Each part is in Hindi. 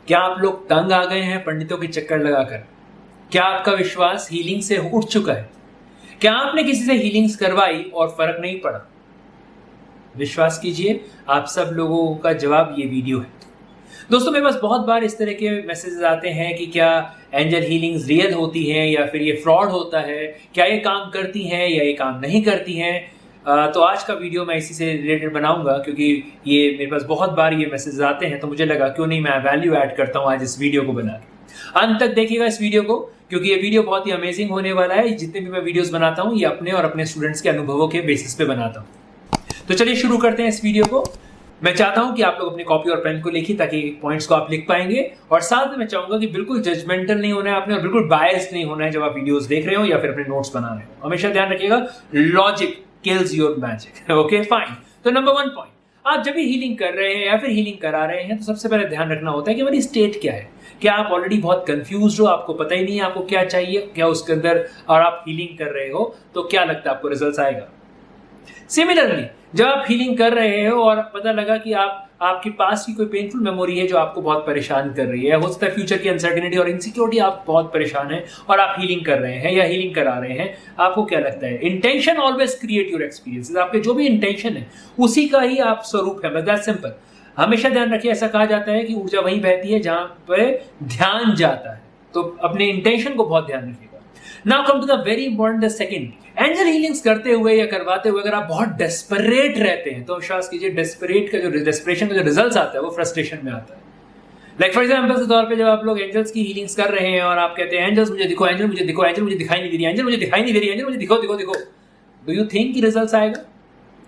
क्या आप लोग तंग आ गए हैं पंडितों के चक्कर लगाकर? क्या आपका विश्वास हीलिंग से उठ चुका है? क्या आपने किसी से हीलिंग्स करवाई और फर्क नहीं पड़ा? विश्वास कीजिए, आप सब लोगों का जवाब ये वीडियो है। दोस्तों, मेरे पास बहुत बार इस तरह के मैसेजेस आते हैं कि क्या एंजल हीलिंग्स रियल होती हैं या फिर ये फ्रॉड होता है, क्या ये काम करती हैं या ये काम नहीं करती हैं। तो आज का वीडियो मैं इसी से रिलेटेड बनाऊंगा, क्योंकि ये मेरे पास बहुत बार ये मैसेजेस आते हैं, तो मुझे लगा क्यों नहीं मैं वैल्यू ऐड करता हूँ आज इस वीडियो को बना के। अंत तक देखिएगा इस वीडियो को, क्योंकि ये वीडियो बहुत ही अमेजिंग होने वाला है। जितने भी मैं वीडियोस बनाता हूँ ये अपने और अपने स्टूडेंट्स के अनुभवों के बेसिस पे बनाता हूँ। तो चलिए शुरू करते हैं इस वीडियो को। मैं चाहता हूं कि आप लोग अपनी कॉपी और पेन को लिखिए, ताकि पॉइंट्स को आप लिख पाएंगे। और साथ में मैं चाहूंगा कि बिल्कुल जजमेंटल नहीं होना है आपने, और बिल्कुल बायस्ड नहीं होना है जब आप वीडियोस देख रहे हो या फिर अपने नोट्स बना रहे हो। हमेशा ध्यान रखिएगा, logic kills your magic. Okay fine. तो नंबर 1 पॉइंट, आप जब भी हीलिंग कर रहे हैं या फिर हीलिंग करा रहे हैं तो सबसे पहले ध्यान रखना होता है कि हमारी स्टेट क्या है। क्या आप ऑलरेडी बहुत कंफ्यूज हो, आपको पता ही नहीं है आपको क्या चाहिए, क्या उसके अंदर, और आप हीलिंग कर रहे हो, तो क्या लगता है आपको रिजल्ट आएगा? सिमिलरली, जब आप हीलिंग कर रहे हो और पता लगा कि आपके पास की कोई पेनफुल मेमोरी है जो आपको बहुत परेशान कर रही है, हो सकता है फ्यूचर की अनसर्टेनिटी और इनसिक्योरिटी, आप बहुत परेशान है और आप हीलिंग कर रहे हैं या हीलिंग करा रहे हैं, आपको क्या लगता है? Intention always create your experiences. आपके जो भी इंटेंशन है उसी का ही आप स्वरूप है, बस दैट सिंपल। हमेशा ध्यान रखिए, ऐसा कहा जाता है कि ऊर्जा वहीं बहती है जहां पर ध्यान जाता है। तो अपने इंटेंशन को बहुत ध्यान रखिएगा। Now come to the very important, the second, angel healings करते हुए या करवाते हुए अगर आप बहुत डेस्परेट रहते हैं तो विश्वास कीजिए, डेस्परेशन का जो रिजल्ट आता है वो फ्रस्ट्रेशन में आता है। लाइक फॉर एग्जांपल के तौर पे, जब आप लोग एंजल्स की हीलिंग्स कर रहे हैं और आप कहते हैं एंजल्स मुझे दिखो, एंजल मुझे दिखो, एंजल मुझे दिखाई नहीं दे रही, एंजल मुझे दिखाई नहीं दे रही, एंजल मुझे दिखो दिखो दिखो, डू यू थिंक कि रिजल्ट आएगा?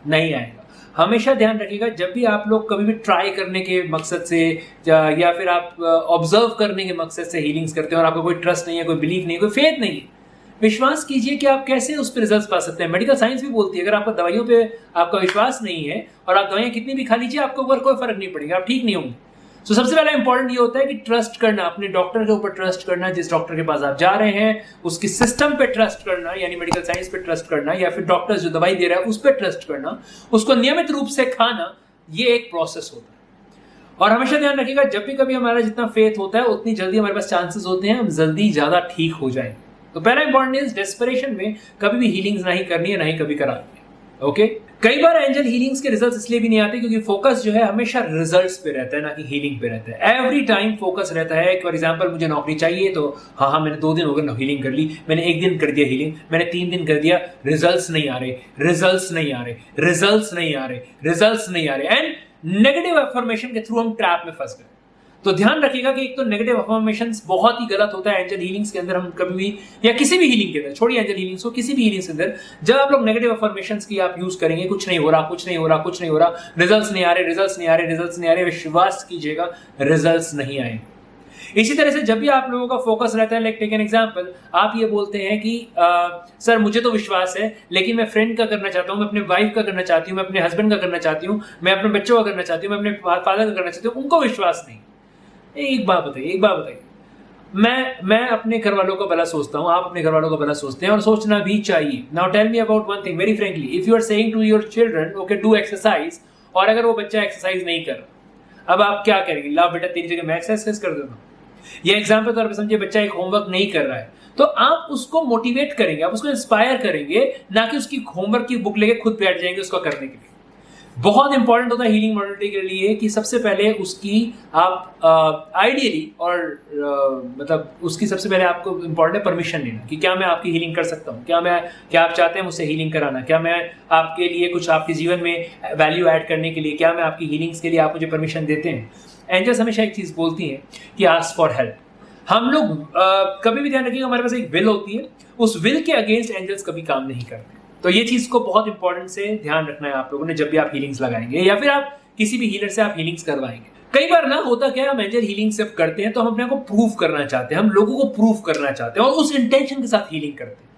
नहीं आएगा। हमेशा ध्यान रखिएगा, जब भी आप लोग कभी भी ट्राई करने के मकसद से या फिर आप ऑब्जर्व करने के मकसद से हीलिंग्स करते हैं और आपको कोई ट्रस्ट नहीं है, कोई बिलीफ नहीं है, कोई फेथ नहीं है, विश्वास कीजिए कि आप कैसे उस पर रिजल्ट पा सकते हैं। मेडिकल साइंस भी बोलती है, अगर आपको दवाइयों पे आपका विश्वास नहीं है और आप दवाइयां कितनी भी खा लीजिए, आपको ऊपर कोई फर्क नहीं पड़ेगा, आप ठीक नहीं होंगे। तो सबसे पहला इंपॉर्टेंट ये होता है कि ट्रस्ट करना, अपने डॉक्टर के ऊपर ट्रस्ट करना, जिस डॉक्टर के पास आप जा रहे हैं उसकी सिस्टम पे ट्रस्ट करना, यानी मेडिकल साइंस पे ट्रस्ट करना, या फिर डॉक्टर जो दवाई दे रहा है उस पर ट्रस्ट करना, उसको नियमित रूप से खाना, ये एक प्रोसेस होता है। और हमेशा ध्यान रखिएगा, जब भी कभी हमारा जितना फेथ होता है उतनी जल्दी हमारे पास चांसेस होते हैं हम जल्दी ज्यादा ठीक हो जाएंगे। तो पहला इंपॉर्टेंट इज, डेस्परेशन में कभी भी हीलिंग्स नहीं करनी है, नहीं कभी करानी है। ओके, कई बार एंजल हीलिंग्स के रिजल्ट्स इसलिए भी नहीं आते क्योंकि फोकस जो है हमेशा रिजल्ट्स पे रहता है, ना कि हीलिंग पे रहता है। एवरी टाइम फोकस रहता है। फॉर एग्जांपल, मुझे नौकरी चाहिए तो हाँ मैंने 2 दिन हो गए हीलिंग कर ली, मैंने 1 दिन कर दिया हीलिंग, मैंने 3 दिन कर दिया, रिजल्ट्स नहीं आ रहे, रिजल्ट्स नहीं आ रहे, रिजल्ट्स नहीं आ रहे, रिजल्ट्स नहीं आ रहे, एंड नेगेटिव अफर्मेशन के थ्रू हम ट्रैप में फंस गए। तो ध्यान रखिएगा कि एक तो नेगेटिव अफर्मेशंस बहुत ही गलत होता है एंजल हीलिंग्स के अंदर। हम कभी भी, या किसी भी हीलिंग के अंदर, छोड़िए एंजल हीलिंग्स को, किसी भी हीलिंग्स के अंदर जब आप लोग नेगेटिव अफर्मेशंस की आप यूज करेंगे, कुछ नहीं हो रहा, कुछ नहीं हो रहा, कुछ नहीं हो रहा, रिजल्ट्स नहीं आ रहे, रिजल्ट्स नहीं आ रहे, रिजल्ट्स नहीं आ रहे, विश्वास कीजिएगा रिजल्ट्स नहीं आए। इसी तरह से जब भी आप लोगों का फोकस रहता है, लाइक टेक एन एग्जांपल, आप ये बोलते हैं कि सर मुझे तो विश्वास है लेकिन मैं फ्रेंड का करना चाहता हूँ, मैं अपने वाइफ का करना चाहती हूँ, मैं अपने हस्बैंड का करना चाहती हूँ, मैं अपने बच्चों का करना चाहती हूँ, मैं अपने फादर का करना चाहती हूँ, उनको विश्वास नहीं। एक बात बताइए, मैं अपने घर वालों का भला सोचता हूं, आप अपने घर वालों का भला सोचते हैं, और सोचना भी चाहिए। Now tell me about one thing very frankly, if you are saying to your children okay do exercise, और अगर वो बच्चा एक्सरसाइज नहीं कर रहा, अब आप क्या करेंगे? लाओ बेटा तेरी जगह मैं एक्सरसाइज कर देता हूं। ये एग्जाम्पल तौर पर समझिए, बच्चा एक होमवर्क नहीं कर रहा है तो आप उसको मोटिवेट करेंगे, आप उसको इंस्पायर करेंगे, ना कि उसकी होमवर्क की बुक लेके खुद बैठ जाएंगे उसको करने के लिए। बहुत इंपॉर्टेंट होता है हीलिंग मॉडलिटी के लिए कि सबसे पहले उसकी आप आइडियली और मतलब उसकी सबसे पहले आपको इंपॉर्टेंट है परमिशन लेना कि क्या मैं आपकी हीलिंग कर सकता हूँ, क्या आप चाहते हैं मुझसे हीलिंग कराना, क्या मैं आपके लिए कुछ आपके जीवन में वैल्यू ऐड करने के लिए, क्या मैं आपकी हीलिंग्स के लिए आप मुझे परमिशन देते हैं। एंजल्स हमेशा एक चीज़ बोलती हैं कि आस्क फॉर हेल्प। हम लोग कभी भी ध्यान रखिएगा, हमारे पास एक विल होती है, उस विल के अगेंस्ट एंजल्स कभी काम नहीं करते। तो ये चीज को बहुत इंपॉर्टेंट से ध्यान रखना है आप लोगों ने जब भी आप हीलिंग्स लगाएंगे या फिर आप किसी भी हीलर से आप हीलिंग्स करवाएंगे। कई बार ना होता क्या है, हम एंजल हीलिंग जब करते हैं तो हम अपने को प्रूव करना चाहते हैं, हम लोगों को प्रूव करना चाहते हैं और उस इंटेंशन के साथ हीलिंग करते हैं।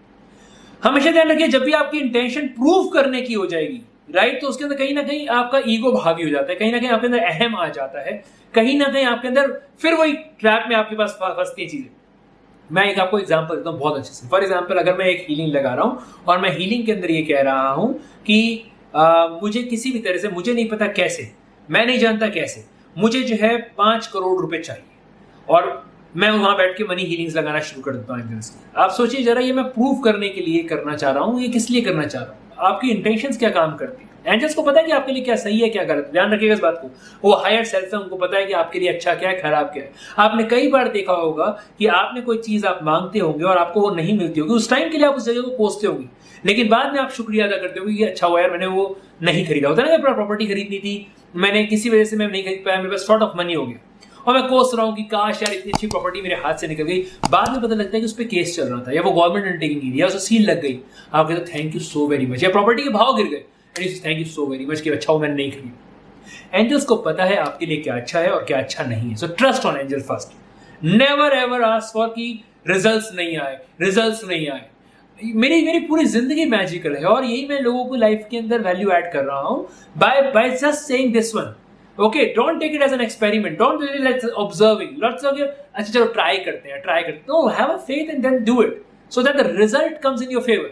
हमेशा ध्यान रखिए, जब भी आपकी इंटेंशन प्रूव करने की हो जाएगी, राइट, तो उसके अंदर कहीं ना कहीं आपका ईगो हावी हो जाता है, कहीं ना कहीं आपके अंदर अहम आ जाता है, कहीं ना कहीं आपके अंदर फिर वही ट्रैप में आपके पास फंसती है चीजें। मैं एक आपको एग्जांपल देता हूँ बहुत अच्छे से। फॉर एग्जांपल, अगर मैं एक हीलिंग लगा रहा हूँ और मैं हीलिंग के अंदर ये कह रहा हूँ कि मुझे किसी भी तरह से, मुझे नहीं पता कैसे, मैं नहीं जानता कैसे, मुझे जो है 5 करोड़ रुपए चाहिए, और मैं वहां बैठ के मनी हीलिंग्स लगाना शुरू कर देता हूँ एंजल्स की। आप सोचिए जरा, ये मैं प्रूव करने के लिए करना चाह रहा हूँ, ये किस लिए करना चाह रहा हूँ, आपकी इंटेंशंस क्या काम करती है। एंजल्स को पता है कि आपके लिए क्या सही है क्या गलत, ध्यान रखिएगा इस बात को। वो हायर सेल्फ है, उनको पता है कि आपके लिए अच्छा क्या है खराब क्या है। आपने कई बार देखा होगा कि आपने कोई चीज आप मांगते होंगे और आपको वो नहीं मिलती होगी, उस टाइम के लिए आप उस जगह को कोसते होंगे, लेकिन बाद में आप शुक्रिया अदा करते होंगे कि अच्छा हुआ यार मैंने वो नहीं खरीदा। होता है ना, प्रॉपर्टी खरीदनी थी, मैंने किसी वजह से मैं नहीं खरीद पाया, मेरे पास शॉर्ट ऑफ मनी हो गया और मैं कोस रहा हूँ कि काश यार इतनी अच्छी प्रॉपर्टी मेरे हाथ से निकल गई। बाद में पता लगता है कि उस पर केस चल रहा था या वो गवर्नमेंट अंडरटेकिंग की थी या उसे सील लग गई। आप कहते हो thank you so very much, या प्रॉपर्टी के भाव गिर गए, thank you so very much कि अच्छा हो मैंने नहीं खरीदा। एंजल्स को पता है आपके लिए क्या अच्छा है और क्या अच्छा नहीं है। So trust on angel first. Never ever ask for कि रिजल्ट्स नहीं आए, रिजल्ट्स नहीं आए। मेरी पूरी जिंदगी मैजिकल है और यही मैं लोगों को लाइफ के अंदर वैल्यू ऐड कर रहा हूं by just saying this one. Okay, don't take it as an experiment, don't let's observing, let's अच्छा चलो ट्राई करते हैं। No, have a faith and then do it so that the result comes in your favour.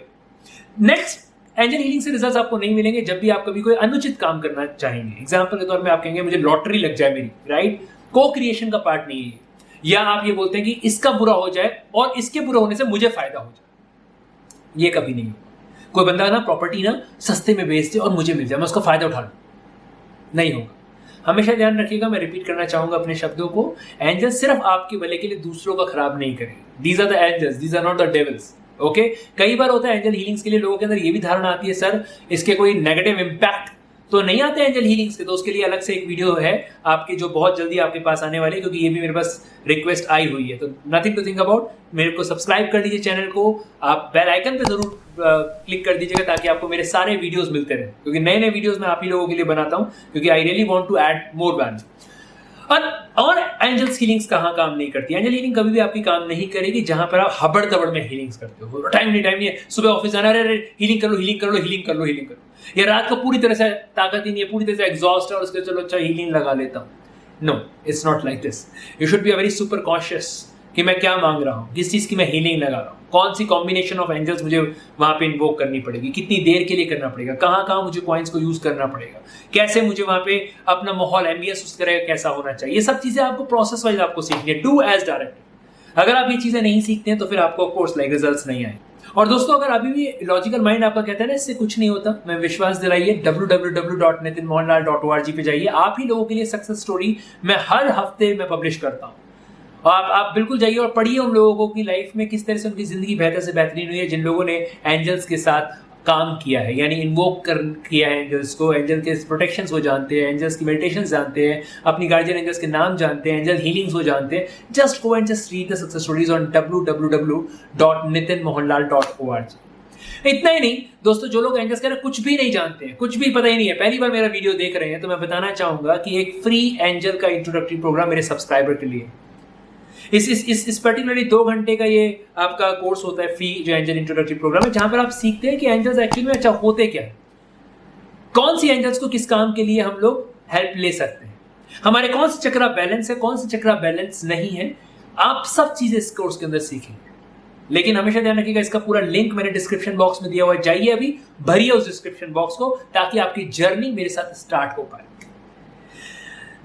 Next, angel healing से रिजल्ट्स आपको नहीं मिलेंगे जब भी आप कभी कोई अनुचित काम करना चाहेंगे। एग्जांपल के तौर पे आप कहेंगे मुझे लॉटरी लग जाए मेरी, राइट, को क्रिएशन का पार्ट नहीं है। या आप ये बोलते हैं कि इसका बुरा हो जाए और इसके बुरा होने से मुझे फायदा हो जाए, ये कभी नहीं होगा। कोई बंदा ना प्रॉपर्टी ना सस्ते में बेच दे और मुझे मिल जाए, मैं उसका फायदा उठा लूं, नहीं होगा। हमेशा ध्यान रखिएगा, मैं रिपीट करना चाहूंगा अपने शब्दों को, एंजल सिर्फ आपके भले के लिए दूसरों का खराब नहीं करेंगे। These are the angels, these are not the devils. Okay, कई बार होता है एंजल हीलिंग्स के लिए लोगों के अंदर ये भी धारणा आती है सर इसके कोई नेगेटिव इंपैक्ट तो नहीं आते एंजल हीलिंग्स के। तो उसके लिए अलग से एक वीडियो है आपकी जो बहुत जल्दी आपके पास आने वाली है, क्योंकि ये भी मेरे पास रिक्वेस्ट आई हुई है। तो नथिंग टू थिंक अबाउट, मेरे को सब्सक्राइब कर दीजिए चैनल को, आप बेल आइकन पे जरूर क्लिक कर दीजिएगा ताकि आपको मेरे सारे वीडियोस मिलते रहे, क्योंकि नए नए वीडियोस मैं आप ही लोगों के लिए बनाता हूँ, क्योंकि I really want to add more value. और एंजल्स हीलिंग्स कहाँ काम नहीं करती? एंजल हीलिंग कभी भी आपकी काम नहीं करेगी जहां पर आप हबड़ दबड़ में हीलिंग्स करते हो। टाइम नहीं है, सुबह ऑफिस जाना, अरे हीलिंग कर लो हीलिंग कर लो हीलिंग कर लो हीलिंग कर लो, या रात को पूरी तरह से ताकत ही नहीं है, पूरी तरह से एग्जॉस्ट है और उसके चलो अच्छा हीलिंग लगा लेता हूँ। No, it's not like this. You should be very super conscious कि मैं क्या मांग रहा हूँ, किस चीज की मैं हीलिंग लगा रहा हूँ, कौन सी कॉम्बिनेशन ऑफ एंजल्स मुझे वहां पे इन्वोक करनी पड़ेगी, कितनी देर के लिए करना पड़ेगा, कहाँ कहाँ मुझे कॉइन्स को यूज करना पड़ेगा, कैसे मुझे वहां पे अपना माहौल एम्बियंस उस तरह कैसा होना चाहिए। ये सब चीजें आपको प्रोसेस वाइज आपको सीखनी है, डू एज डायरेक्ट। अगर आप ये चीजें नहीं सीखते हैं तो फिर आपको ऑफकोर्स लाइक रिजल्ट्स नहीं आए। और दोस्तों, अगर अभी भी लॉजिकल माइंड आपका कहता है ना इससे कुछ नहीं होता, मैं विश्वास दिलाइए www.nitinmohanlal.org पे जाइए। आप ही लोगों के लिए सक्सेस स्टोरी मैं हर हफ्ते में पब्लिश करता हूँ। आप बिल्कुल जाइए और पढ़िए उन लोगों की लाइफ में किस तरह से उनकी जिंदगी बेहतर से बेहतरीन हुई है, जिन लोगों ने एंजल्स के साथ काम किया है, यानी इन्वोक किया है एंजल्स को, एंजल के प्रोटेक्शंस वो जानते हैं, एंजल्स की मेडिटेशंस जानते हैं, अपनी गार्जियन एंजल्स के नाम जानते हैं, एंजल हीलिंग्स वो जानते हैं। Just go and just read the success stories on www.nitinmohanlal.org। इतना ही नहीं दोस्तों, जो लोग एंजल्स के कुछ भी नहीं जानते हैं, कुछ भी पता ही नहीं है, पहली बार मेरा वीडियो देख रहे हैं, तो मैं बताना चाहूंगा कि एक फ्री एंजल का इंट्रोडक्टरी प्रोग्राम मेरे सब्सक्राइबर के लिए। इस पर्टिकुलरली 2 घंटे का ये आपका कोर्स होता है फ्री, जो एंजल इंट्रोडक्टरी प्रोग्राम है, जहां पर आप सीखते हैं कि एंजल्स एक्चुअली में अच्छा होते क्या है, कौन सी एंजल्स को किस काम के लिए हम लोग हेल्प ले सकते हैं, हमारे कौन से चक्रा बैलेंस है, कौन से चक्रा बैलेंस नहीं है। आप सब चीजें इस कोर्स के अंदर सीखेंगे। लेकिन हमेशा ध्यान रखिएगा, इसका पूरा लिंक मैंने डिस्क्रिप्शन बॉक्स में दिया हुआ है, जाइए अभी भरिए उस डिस्क्रिप्शन बॉक्स को ताकि आपकी जर्नी मेरे साथ स्टार्ट हो पाए।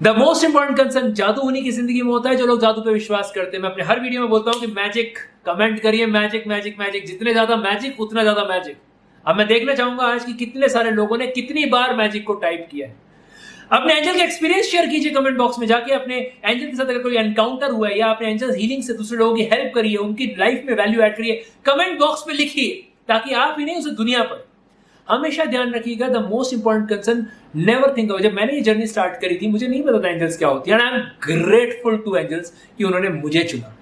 द मोस्ट इंपॉर्टेंट कंसर्न, जादू उन्हीं की जिंदगी में होता है जो लोग जादू पे विश्वास करते हैं। मैं अपने हर वीडियो में बोलता हूं कि मैजिक कमेंट करिए, मैजिक मैजिक मैजिक, जितने ज्यादा मैजिक उतना ज्यादा मैजिक। अब मैं देखना चाहूंगा आज कि कितने सारे लोगों ने कितनी बार मैजिक को टाइप किया है। अपने एंजल का एक्सपीरियंस शेयर कीजिए कमेंट बॉक्स में जाके। अपने एंजल के साथ अगर कोई एनकाउंटर हुआ है या अपने एंजल हीलिंग से दूसरे लोगों की हेल्प करिए, उनकी लाइफ में वैल्यू ऐड करिए, कमेंट बॉक्स में लिखिए, ताकि आप ही नहीं उसे दुनिया पर। हमेशा ध्यान रखिएगा, the most important concern, never think about. जब मैंने ये जर्नी स्टार्ट करी थी मुझे नहीं पता था एंजल्स क्या होती है, and I am grateful to angels कि उन्होंने मुझे चुना।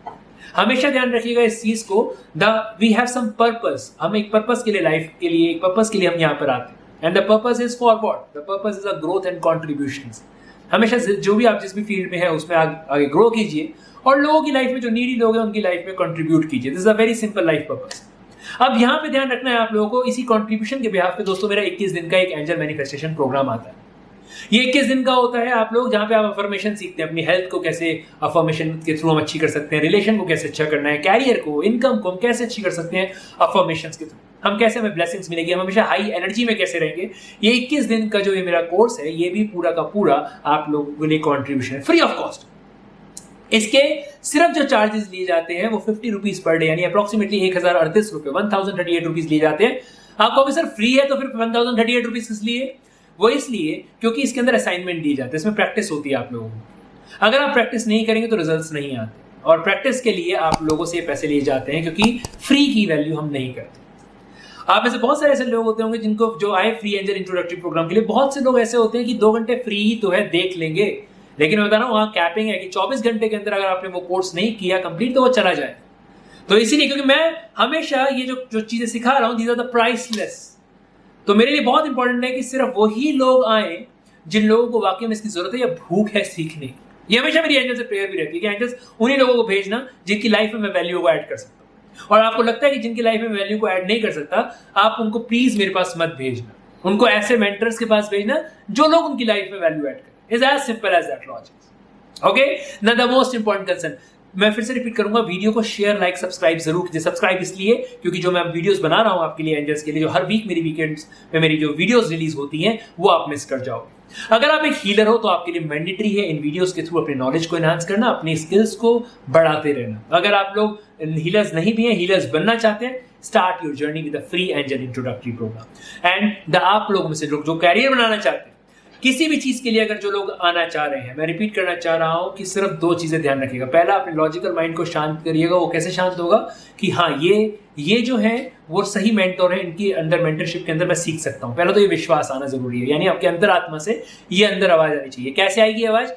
हमेशा ध्यान रखिएगा इस चीज को, वी हैव सम पर्पस, हम एक पर्पस के लिए, लाइफ के लिए एक पर्पस के लिए हम यहाँ पर आते हैं। And the purpose is for what? The purpose is a growth and contributions. हमेशा जो भी आप जिस भी फील्ड में है उसमें आगे ग्रो कीजिए और लोगों की लाइफ में, जो नीडी लोग हैं उनकी लाइफ में कंट्रीब्यूट कीजिए। This is a very simple life purpose. अब यहाँ पे ध्यान रखना है आप लोगों को, इसी कंट्रीब्यूशन के बिहाफ पे दोस्तों मेरा 21 दिन का एक एंजल मैनिफेस्टेशन प्रोग्राम आता है। ये 21 दिन का होता है आप लोग, जहाँ पे आप अफर्मेशन सीखते हैं, अपनी हेल्थ को कैसे अफर्मेशन के थ्रू हम अच्छी कर सकते हैं, रिलेशन को कैसे अच्छा करना है, कैरियर को, इनकम को हम कैसे अच्छी कर सकते हैं अफर्मेशन के थ्रू, हम कैसे हमें ब्लेसिंग्स मिलेगी, हम हमेशा हाई एनर्जी में कैसे रहेंगे। ये 21 दिन का जो ये मेरा कोर्स है, ये भी पूरा का पूरा आप लोगों के लिए कॉन्ट्रीब्यूशन है, फ्री ऑफ कॉस्ट। इसके सिर्फ जो चार्जेस लिए जाते हैं वो 50 रुपीज पर डे, यानी अप्रोक्सीमेटली 1038 रुपए, 1038 रुपीज लिए जाते हैं। आपको सर फ्री है तो फिर 1038 रुपीज किस लिए? वो इसलिए क्योंकि इसके अंदर असाइनमेंट दिए जाते हैं, इसमें प्रैक्टिस होती है आप लोगों को। अगर आप प्रैक्टिस नहीं करेंगे तो रिजल्ट्स नहीं आते, और प्रैक्टिस के लिए आप लोगों से पैसे लिए जाते हैं, क्योंकि फ्री की वैल्यू हम नहीं करते। आप में से बहुत सारे ऐसे लोग होते होंगे जिनको जो आए फ्री एंजल इंट्रोडक्टरी प्रोग्राम के लिए, बहुत से लोग ऐसे होते हैं कि 2 घंटे फ्री ही तो है, देख लेंगे, लेकिन मैं बता रहा हूं वहां कैपिंग है कि 24 घंटे के अंदर अगर आपने वो कोर्स नहीं किया कंप्लीट तो वो चला जाए। तो इसीलिए, क्योंकि मैं हमेशा ये जो चीजें सिखा रहा हूं, दीज आर द प्राइसलेस, तो मेरे लिए बहुत इंपॉर्टेंट है कि सिर्फ वही लोग आए जिन लोगों को वाकई में इसकी जरूरत है या भूख है सीखने की। ये हमेशा मेरी एंजल से प्रेयर भी रहती है कि एंजल्स उन्हीं लोगों को भेजना जिनकी लाइफ में मैं वैल्यू को ऐड कर सकता हूं। और आपको लगता है कि जिनकी लाइफ में वैल्यू को ऐड नहीं कर सकता, आप उनको प्लीज मेरे पास मत भेजना, उनको ऐसे मेंटर्स के पास भेजना जो लोग उनकी लाइफ में वैल्यू ऐड करें। Is as simple as that logic. Okay, now the most important concern, मैं फिर से रिपीट करूंगा, वीडियो को शेयर, लाइक, सब्सक्राइब जरूर कीजिए। सब्सक्राइब इसलिए क्योंकि जो मैं वीडियोस बना रहा हूं आपके लिए एंजल्स के लिए, जो हर वीक मेरी वीकेंड्स में मेरी जो वीडियोस रिलीज होती हैं वो आप मिस कर जाओगे। अगर आप एक हीलर हो तो आपके लिए मैंडेटरी है इन वीडियोस के थ्रू अपने नॉलेज को एनहांस करना, अपनी स्किल्स को बढ़ाते रहना। अगर आप लोग हीलर्स नहीं भी हैं, हीलर्स बनना चाहते हैं, start your journey with a free angel introductory programme. And आप लोगों में से लोग जो कैरियर बनाना चाहते हैं किसी भी चीज के लिए, अगर जो लोग आना चाह रहे हैं, मैं रिपीट करना चाह रहा हूं कि सिर्फ 2 चीजें ध्यान रखिएगा। पहला, अपने लॉजिकल माइंड को शांत करिएगा। वो कैसे शांत होगा कि हाँ, ये जो है वो सही मेंटोर है, इनकी अंदर मेंटरशिप के अंदर मैं सीख सकता हूं। पहला तो ये विश्वास आना जरूरी है, यानी आपके अंदर आत्मा से ये अंदर आवाज आनी चाहिए। कैसे आएगी आवाज?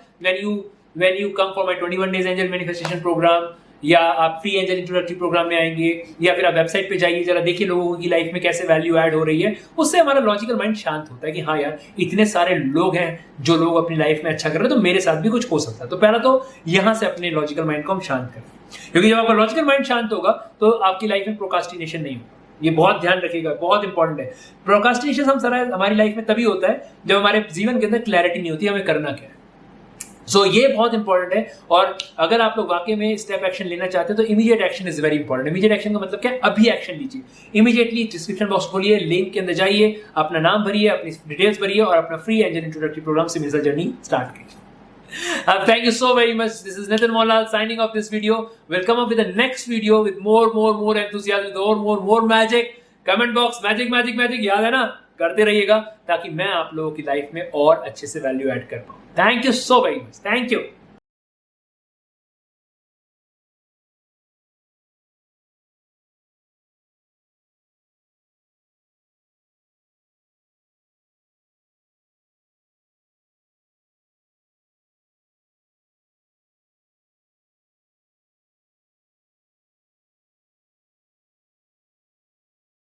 when you come for my 21 days angel manifestation program, या आप फ्री एंजल इंट्रोडक्टरी प्रोग्राम में आएंगे, या फिर आप वेबसाइट पे जाइए, जरा देखिए लोगों की लाइफ में कैसे वैल्यू ऐड हो रही है। उससे हमारा लॉजिकल माइंड शांत होता है कि हाँ यार, इतने सारे लोग हैं जो लोग अपनी लाइफ में अच्छा कर रहे हैं, तो मेरे साथ भी कुछ हो सकता है। तो पहला तो यहां से अपने लॉजिकल माइंड को हम शांत करें, क्योंकि जब आपका लॉजिकल माइंड शांत होगा तो आपकी लाइफ में प्रोकास्टिनेशन नहीं होगा। ये बहुत ध्यान रखिएगा, बहुत इंपॉर्टेंट है। प्रोकास्टिनेशन हमारी लाइफ में तभी होता है जब हमारे जीवन के अंदर क्लैरिटी नहीं होती हमें करना क्या है। सो ये बहुत इंपॉर्टेंट है। और अगर आप लोग वाकई में स्टेप एक्शन लेना चाहते हैं तो immediate action is very important. Immediate action का मतलब क्या है? अभी एक्शन लीजिए, इमीडिएटली डिस्क्रिप्शन बॉक्स खोलिए, लिंक के अंदर जाइए, अपना नाम भरिए, अपनी डिटेल्स भरिए और अपना फ्री एंजल इंट्रोडक्टरी प्रोग्राम से मेरे साथ जर्नी स्टार्ट कीजिए। Thank you so very much. This is Nitin Mohanlal signing off this video. We'll come up with the next video with more enthusiasm, with more magic. Comment box magic याद है ना? करते रहिएगा ताकि मैं आप लोगों की लाइफ में और अच्छे से वैल्यू ऐड कर पाऊं। Thank you so very much. Thank you.